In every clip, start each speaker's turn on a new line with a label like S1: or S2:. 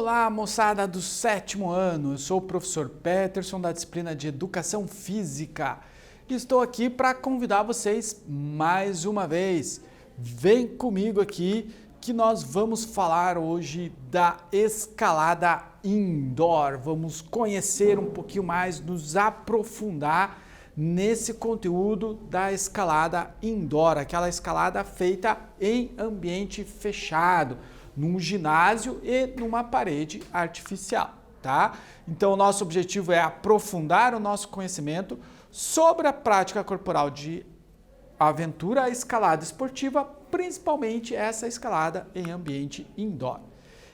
S1: Olá, moçada do 7º ano, eu sou o professor Peterson da disciplina de Educação Física e estou aqui para convidar vocês mais uma vez. Vem comigo aqui que nós vamos falar hoje da escalada indoor. Vamos conhecer um pouquinho mais, nos aprofundar nesse conteúdo da escalada indoor, aquela escalada feita em ambiente fechado, num ginásio e numa parede artificial, tá? Então, o nosso objetivo é aprofundar o nosso conhecimento sobre a prática corporal de aventura escalada esportiva, principalmente essa escalada em ambiente indoor.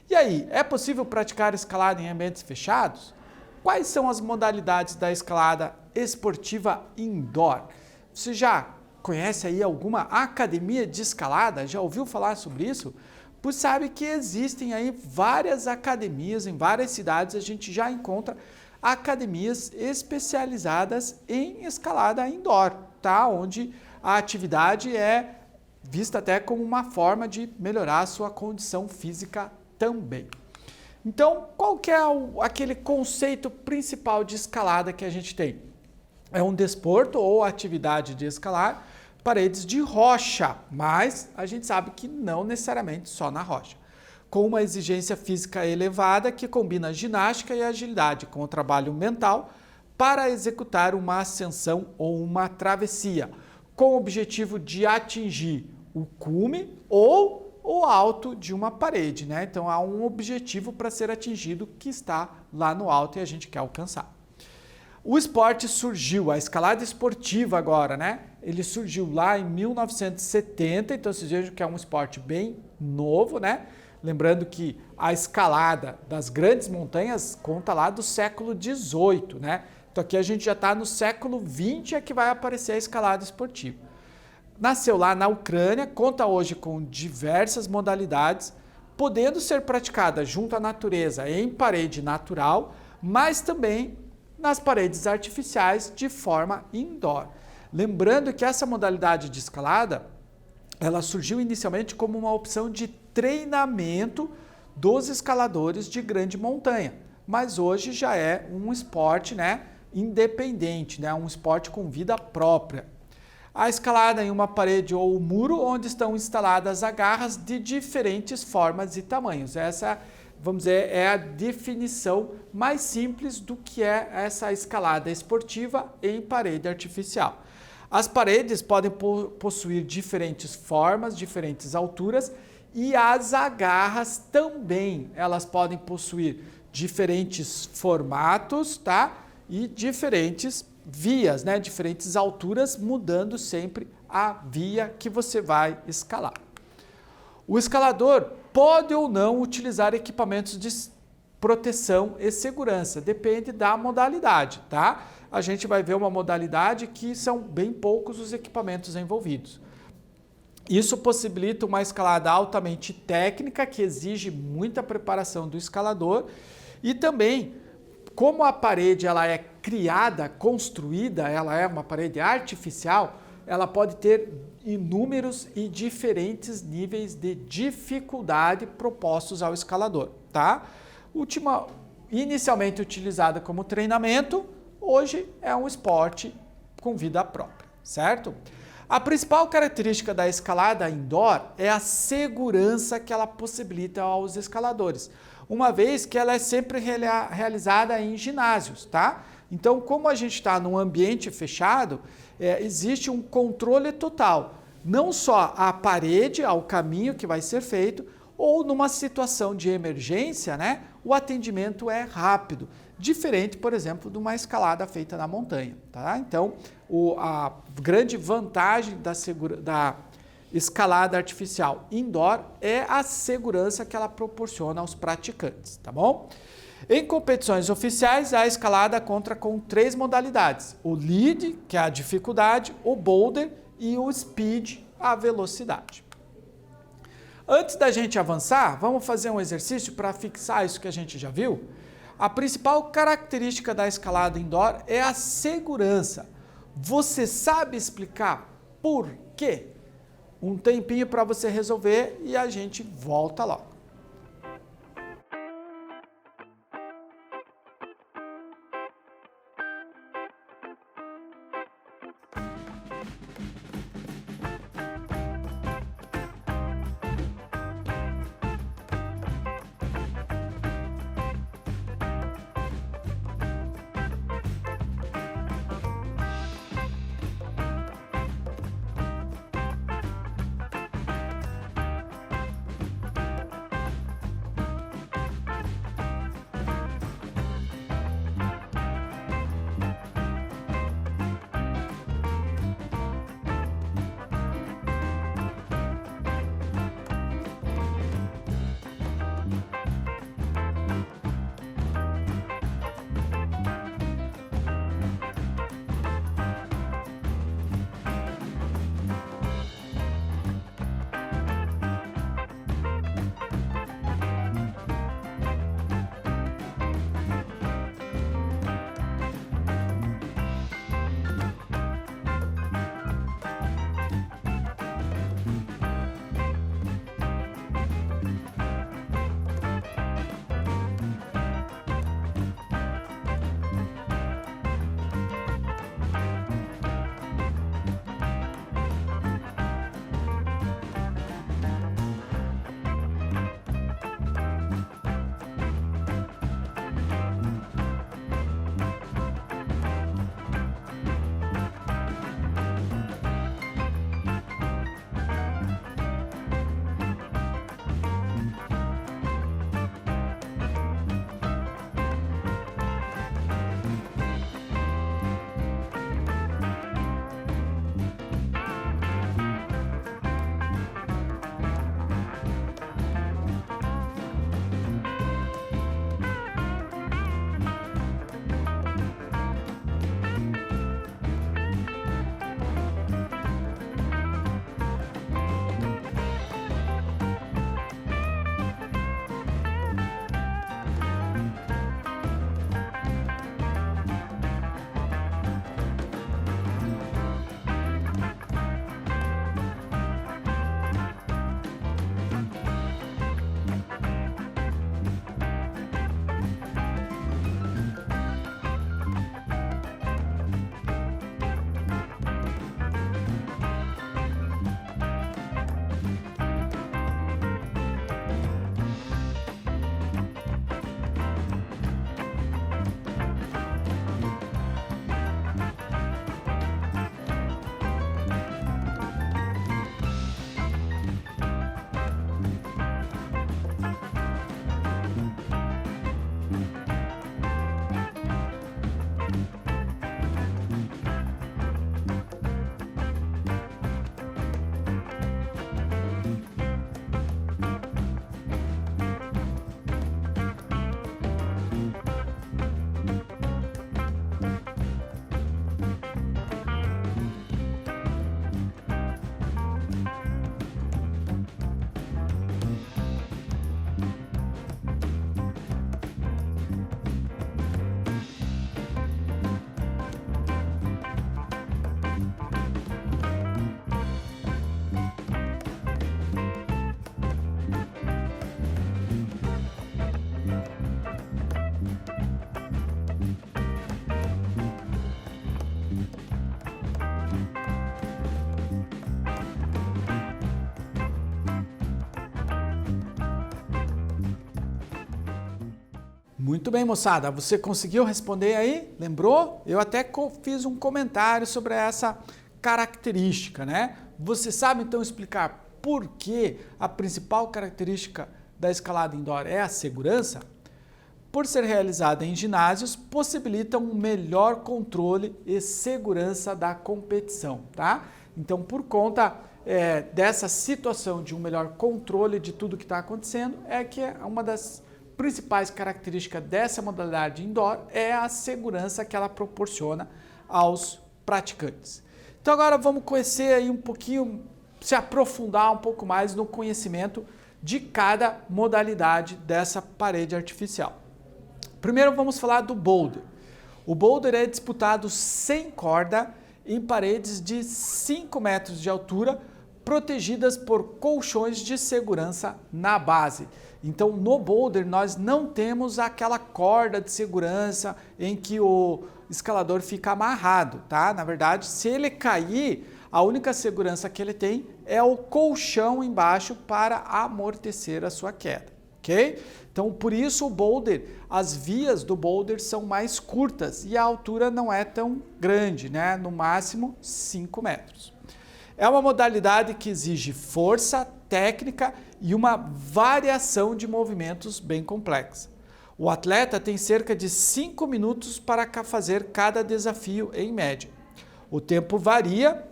S1: E aí, é possível praticar escalada em ambientes fechados? Quais são as modalidades da escalada esportiva indoor? Você já conhece aí alguma academia de escalada? Já ouviu falar sobre isso? Pois sabe que existem aí várias academias, em várias cidades a gente já encontra academias especializadas em escalada indoor, tá? Onde a atividade é vista até como uma forma de melhorar a sua condição física também. Então, qual que é aquele conceito principal de escalada que a gente tem? É um desporto ou atividade de escalar paredes de rocha, mas a gente sabe que não necessariamente só na rocha. Com uma exigência física elevada que combina ginástica e agilidade com o trabalho mental para executar uma ascensão ou uma travessia, com o objetivo de atingir o cume ou o alto de uma parede, né? Então há um objetivo para ser atingido que está lá no alto e a gente quer alcançar. O esporte surgiu, a escalada esportiva agora, né? Ele surgiu lá em 1970, então vocês vejam que é um esporte bem novo, né? Lembrando que a escalada das grandes montanhas conta lá do século XVIII, né? Então aqui a gente já está no século XX é que vai aparecer a escalada esportiva. Nasceu lá na Ucrânia, conta hoje com diversas modalidades, podendo ser praticada junto à natureza em parede natural, mas também nas paredes artificiais de forma indoor. Lembrando que essa modalidade de escalada, ela surgiu inicialmente como uma opção de treinamento dos escaladores de grande montanha, mas hoje já é um esporte, né, independente, né, um esporte com vida própria. A escalada em uma parede ou muro onde estão instaladas agarras de diferentes formas e tamanhos. Essa, vamos dizer, é a definição mais simples do que é essa escalada esportiva em parede artificial. As paredes podem possuir diferentes formas, diferentes alturas e as agarras também, elas podem possuir diferentes formatos, tá? E diferentes vias, né? Diferentes alturas, mudando sempre a via que você vai escalar. O escalador pode ou não utilizar equipamentos de proteção e segurança, depende da modalidade, tá? A gente vai ver uma modalidade que são bem poucos os equipamentos envolvidos. Isso possibilita uma escalada altamente técnica, que exige muita preparação do escalador, e também, como a parede ela é criada, construída, ela é uma parede artificial, ela pode ter inúmeros e diferentes níveis de dificuldade propostos ao escalador, tá? Inicialmente utilizada como treinamento, hoje é um esporte com vida própria, certo? A principal característica da escalada indoor é a segurança que ela possibilita aos escaladores, uma vez que ela é sempre realizada em ginásios, tá? Então, como a gente está num ambiente fechado, existe um controle total, não só à parede, ao caminho que vai ser feito, ou numa situação de emergência, né, o atendimento é rápido, diferente, por exemplo, de uma escalada feita na montanha, tá? Então, a grande vantagem da escalada artificial indoor é a segurança que ela proporciona aos praticantes, tá bom? Em competições oficiais, a escalada conta com 3 modalidades: o lead, que é a dificuldade, o boulder e o speed, a velocidade. Antes da gente avançar, vamos fazer um exercício para fixar isso que a gente já viu? A principal característica da escalada indoor é a segurança. Você sabe explicar por quê? Um tempinho para você resolver e a gente volta logo. Muito bem, moçada. Você conseguiu responder aí? Lembrou? Eu até fiz um comentário sobre essa característica, né? Você sabe então explicar por que a principal característica da escalada indoor é a segurança? Por ser realizada em ginásios, possibilita um melhor controle e segurança da competição, tá? Então, por conta dessa situação de um melhor controle de tudo que está acontecendo, é que uma das principais características dessa modalidade indoor é a segurança que ela proporciona aos praticantes. Então agora vamos conhecer aí um pouquinho, se aprofundar um pouco mais no conhecimento de cada modalidade dessa parede artificial. Primeiro vamos falar do boulder. O boulder é disputado sem corda em paredes de 5 metros de altura, protegidas por colchões de segurança na base. Então no boulder nós não temos aquela corda de segurança em que o escalador fica amarrado, tá? Na verdade, se ele cair, a única segurança que ele tem é o colchão embaixo para amortecer a sua queda, ok? Então, por isso o boulder, as vias do boulder são mais curtas e a altura não é tão grande, né? No máximo 5 metros. É uma modalidade que exige força, técnica e uma variação de movimentos bem complexa. O atleta tem cerca de 5 minutos para fazer cada desafio em média. O tempo varia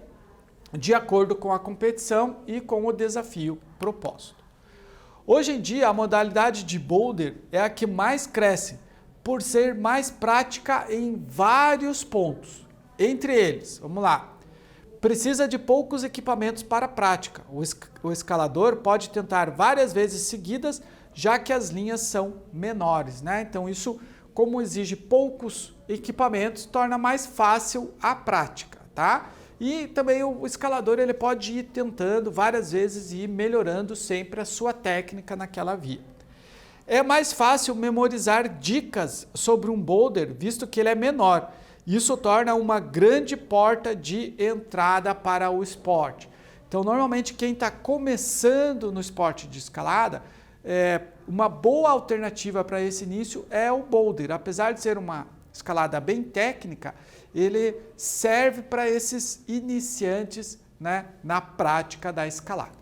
S1: de acordo com a competição e com o desafio proposto. Hoje em dia, a modalidade de boulder é a que mais cresce, por ser mais prática em vários pontos. Entre eles, vamos lá, precisa de poucos equipamentos para a prática. O escalador pode tentar várias vezes seguidas, já que as linhas são menores, né? Então isso, como exige poucos equipamentos, torna mais fácil a prática, tá? E também o escalador ele pode ir tentando várias vezes e ir melhorando sempre a sua técnica naquela via. É mais fácil memorizar dicas sobre um boulder, visto que ele é menor. Isso torna uma grande porta de entrada para o esporte. Então, normalmente, quem está começando no esporte de escalada, uma boa alternativa para esse início é o boulder. Apesar de ser uma escalada bem técnica, ele serve para esses iniciantes, né, na prática da escalada.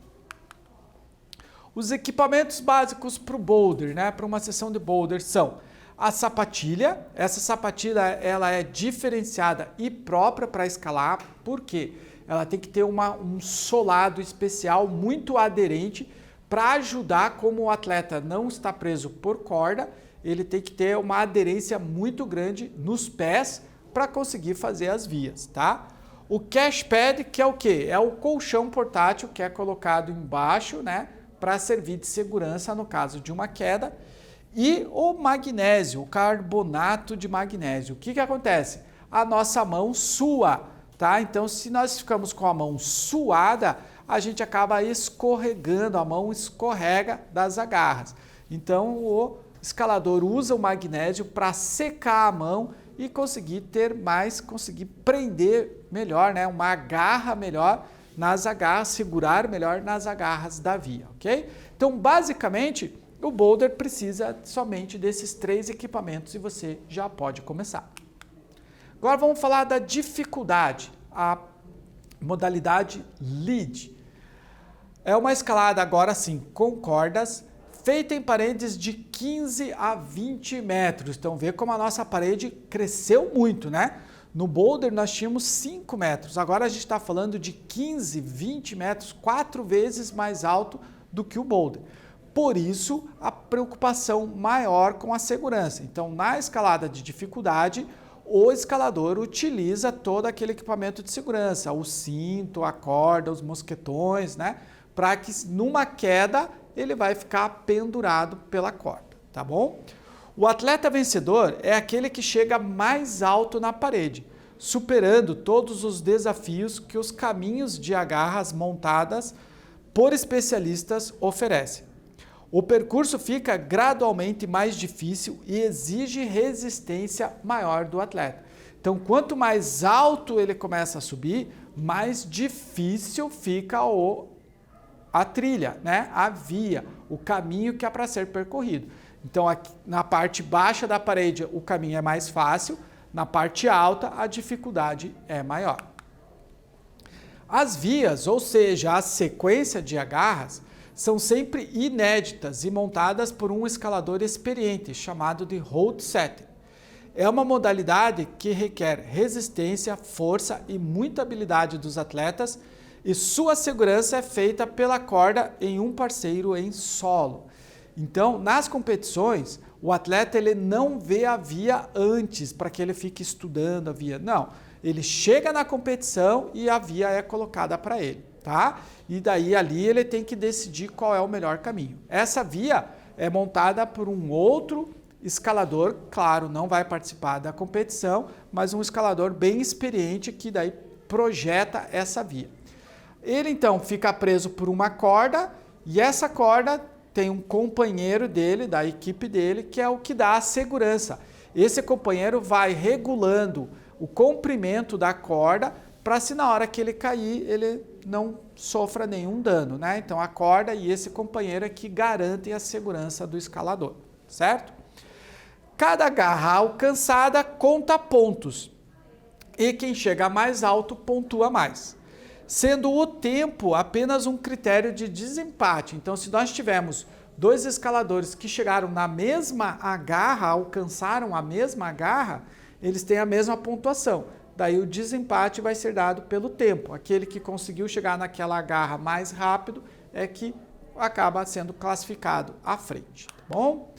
S1: Os equipamentos básicos para o boulder, né, para uma sessão de boulder são a sapatilha. Essa sapatilha ela é diferenciada e própria para escalar, porque ela tem que ter um solado especial muito aderente para ajudar, como o atleta não está preso por corda, ele tem que ter uma aderência muito grande nos pés para conseguir fazer as vias, tá? O cash pad, que é o quê? É o colchão portátil que é colocado embaixo, né, para servir de segurança no caso de uma queda. E o magnésio, o carbonato de magnésio. O que que acontece? A nossa mão sua, tá? Então, se nós ficamos com a mão suada, a gente acaba escorregando, a mão escorrega das agarras. Então, o escalador usa o magnésio para secar a mão e conseguir prender melhor, né? Uma agarra melhor nas agarras, segurar melhor nas agarras da via, ok? Então, basicamente, o boulder precisa somente desses 3 equipamentos e você já pode começar. Agora vamos falar da dificuldade, a modalidade lead. É uma escalada agora sim com cordas, feita em paredes de 15 a 20 metros. Então vê como a nossa parede cresceu muito, né? No boulder nós tínhamos 5 metros, agora a gente está falando de 15, 20 metros, 4 vezes mais alto do que o boulder. Por isso, a preocupação maior com a segurança. Então, na escalada de dificuldade, o escalador utiliza todo aquele equipamento de segurança, o cinto, a corda, os mosquetões, né? Para que numa queda ele vai ficar pendurado pela corda, tá bom? O atleta vencedor é aquele que chega mais alto na parede, superando todos os desafios que os caminhos de agarras montadas por especialistas oferecem. O percurso fica gradualmente mais difícil e exige resistência maior do atleta. Então, quanto mais alto ele começa a subir, mais difícil fica a trilha, né? A via, o caminho que é para ser percorrido. Então, aqui, na parte baixa da parede, o caminho é mais fácil, na parte alta, a dificuldade é maior. As vias, ou seja, a sequência de agarras, são sempre inéditas e montadas por um escalador experiente, chamado de hold setter. É uma modalidade que requer resistência, força e muita habilidade dos atletas, e sua segurança é feita pela corda em um parceiro em solo. Então, nas competições, o atleta ele não vê a via antes para que ele fique estudando a via. Não, ele chega na competição e a via é colocada para ele, tá? E daí ali ele tem que decidir qual é o melhor caminho. Essa via é montada por um outro escalador, claro, não vai participar da competição, mas um escalador bem experiente que daí projeta essa via. Ele então fica preso por uma corda e essa corda tem um companheiro dele, da equipe dele, que é o que dá a segurança. Esse companheiro vai regulando o comprimento da corda para se na hora que ele cair, ele não sofra nenhum dano, né? Então a corda e esse companheiro é que garantem a segurança do escalador, certo? Cada garra alcançada conta pontos e quem chega mais alto pontua mais, sendo o tempo apenas um critério de desempate. Então, se nós tivermos dois escaladores que chegaram na mesma agarra, alcançaram a mesma agarra, eles têm a mesma pontuação. Daí o desempate vai ser dado pelo tempo. Aquele que conseguiu chegar naquela agarra mais rápido é que acaba sendo classificado à frente, tá bom?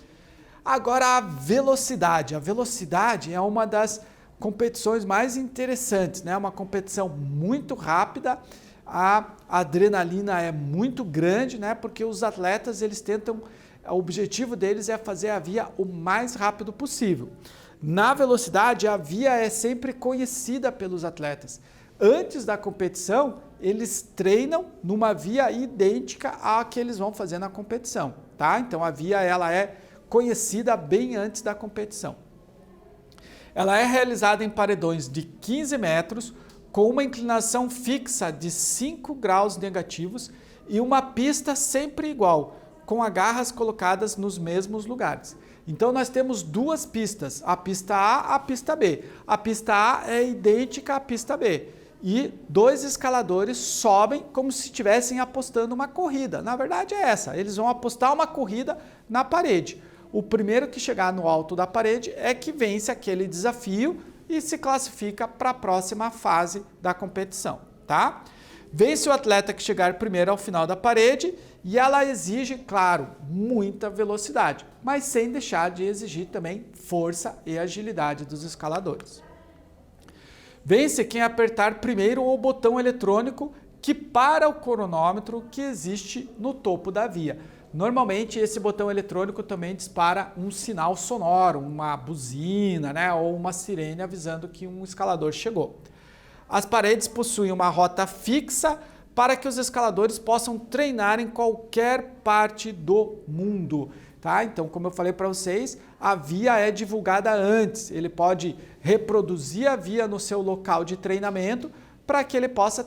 S1: Agora a velocidade. A velocidade é uma das competições mais interessantes, né? Uma competição muito rápida, a adrenalina é muito grande, né? Porque os atletas, eles tentam, o objetivo deles é fazer a via o mais rápido possível. Na velocidade, a via é sempre conhecida pelos atletas. Antes da competição, eles treinam numa via idêntica à que eles vão fazer na competição, tá? Então a via ela é conhecida bem antes da competição. Ela é realizada em paredões de 15 metros, com uma inclinação fixa de 5 graus negativos e uma pista sempre igual, com agarras colocadas nos mesmos lugares. Então nós temos duas pistas, a pista A e a pista B. A pista A é idêntica à pista B. E dois escaladores sobem como se estivessem apostando uma corrida. Na verdade é essa, eles vão apostar uma corrida na parede. O primeiro que chegar no alto da parede é que vence aquele desafio e se classifica para a próxima fase da competição, tá? Vence o atleta que chegar primeiro ao final da parede e ela exige, claro, muita velocidade, mas sem deixar de exigir também força e agilidade dos escaladores. Vence quem apertar primeiro o botão eletrônico que para o cronômetro que existe no topo da via. Normalmente esse botão eletrônico também dispara um sinal sonoro, uma buzina, né, ou uma sirene avisando que um escalador chegou. As paredes possuem uma rota fixa para que os escaladores possam treinar em qualquer parte do mundo, tá? Então, como eu falei para vocês, a via é divulgada antes. Ele pode reproduzir a via no seu local de treinamento para que ele possa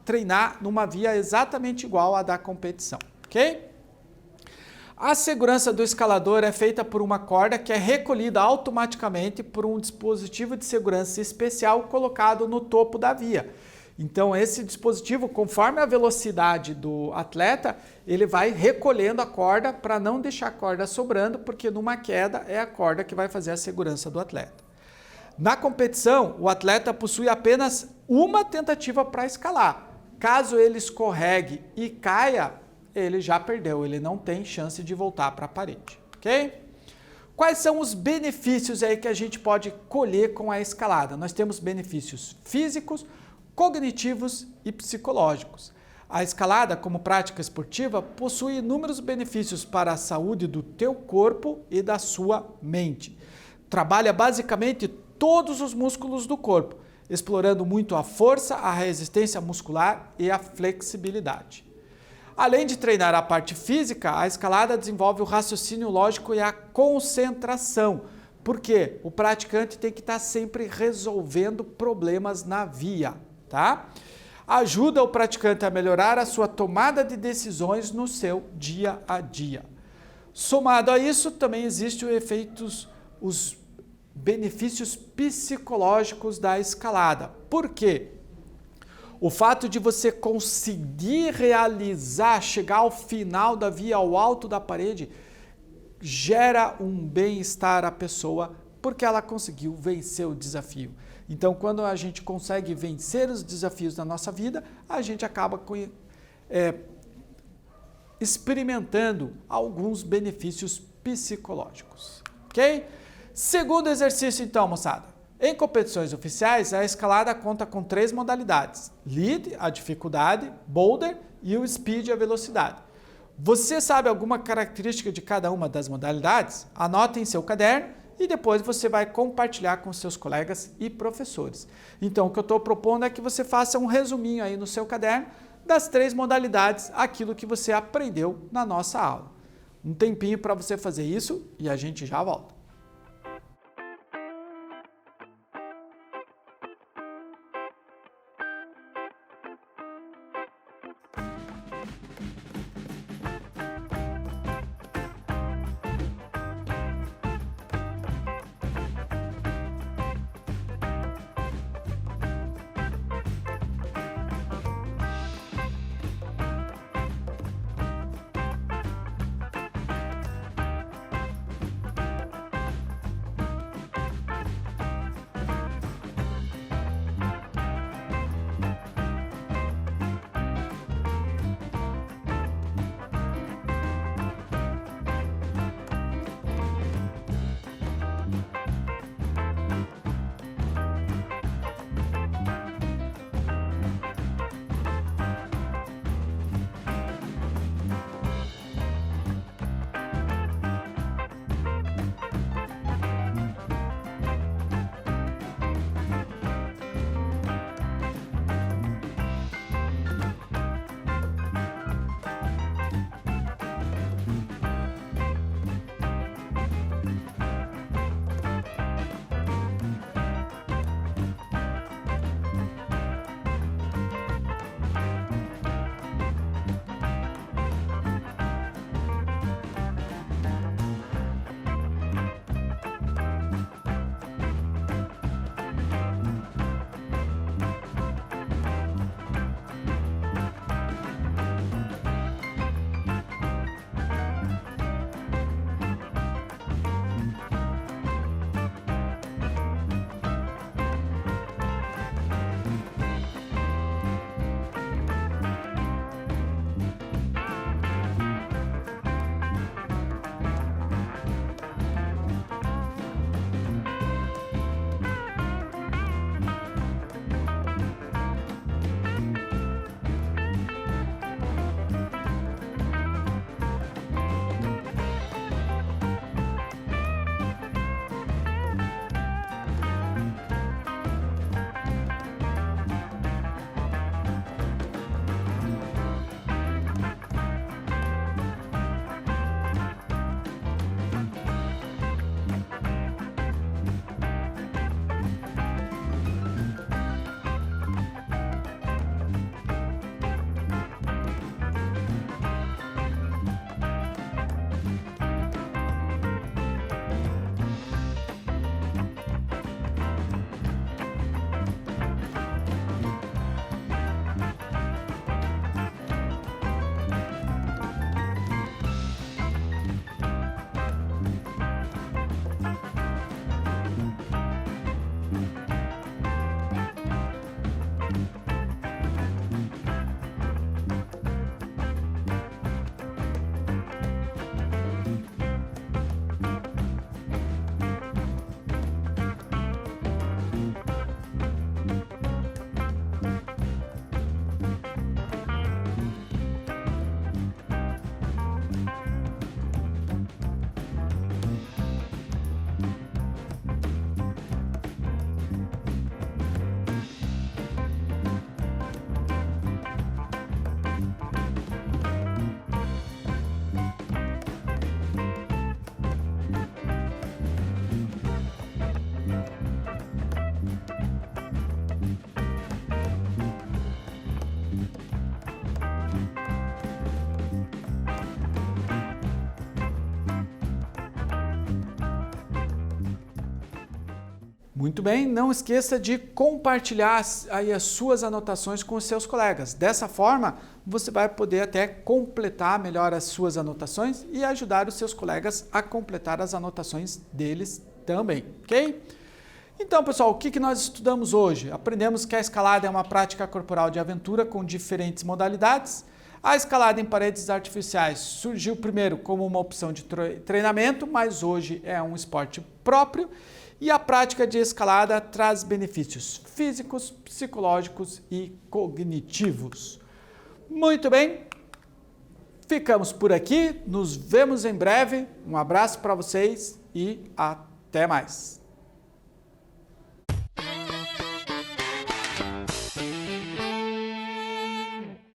S1: treinar numa via exatamente igual à da competição, ok? A segurança do escalador é feita por uma corda que é recolhida automaticamente por um dispositivo de segurança especial colocado no topo da via. Então esse dispositivo, conforme a velocidade do atleta, ele vai recolhendo a corda para não deixar a corda sobrando, porque numa queda é a corda que vai fazer a segurança do atleta. Na competição, o atleta possui apenas uma tentativa para escalar. Caso ele escorregue e caia, ele já perdeu, ele não tem chance de voltar para a parede, ok? Quais são os benefícios aí que a gente pode colher com a escalada? Nós temos benefícios físicos, cognitivos e psicológicos. A escalada, como prática esportiva, possui inúmeros benefícios para a saúde do teu corpo e da sua mente. Trabalha basicamente todos os músculos do corpo, explorando muito a força, a resistência muscular e a flexibilidade. Além de treinar a parte física, a escalada desenvolve o raciocínio lógico e a concentração, porque o praticante tem que estar sempre resolvendo problemas na via, tá? Ajuda o praticante a melhorar a sua tomada de decisões no seu dia a dia. Somado a isso, também existem os benefícios psicológicos da escalada. Por quê? O fato de você conseguir realizar, chegar ao final da via, ao alto da parede, gera um bem-estar à pessoa, porque ela conseguiu vencer o desafio. Então, quando a gente consegue vencer os desafios da nossa vida, a gente acaba experimentando alguns benefícios psicológicos, ok? Segundo exercício, então, moçada. Em competições oficiais, a escalada conta com 3 modalidades: lead, a dificuldade, boulder e o speed, a velocidade. Você sabe alguma característica de cada uma das modalidades? Anote em seu caderno e depois você vai compartilhar com seus colegas e professores. Então, o que eu estou propondo é que você faça um resuminho aí no seu caderno das 3 modalidades, aquilo que você aprendeu na nossa aula. Um tempinho para você fazer isso e a gente já volta. Muito bem, não esqueça de compartilhar aí as suas anotações com os seus colegas. Dessa forma, você vai poder até completar melhor as suas anotações e ajudar os seus colegas a completar as anotações deles também, ok? Então, pessoal, o que nós estudamos hoje? Aprendemos que a escalada é uma prática corporal de aventura com diferentes modalidades. A escalada em paredes artificiais surgiu primeiro como uma opção de treinamento, mas hoje é um esporte próprio. E a prática de escalada traz benefícios físicos, psicológicos e cognitivos. Muito bem, ficamos por aqui, nos vemos em breve. Um abraço para vocês e até mais.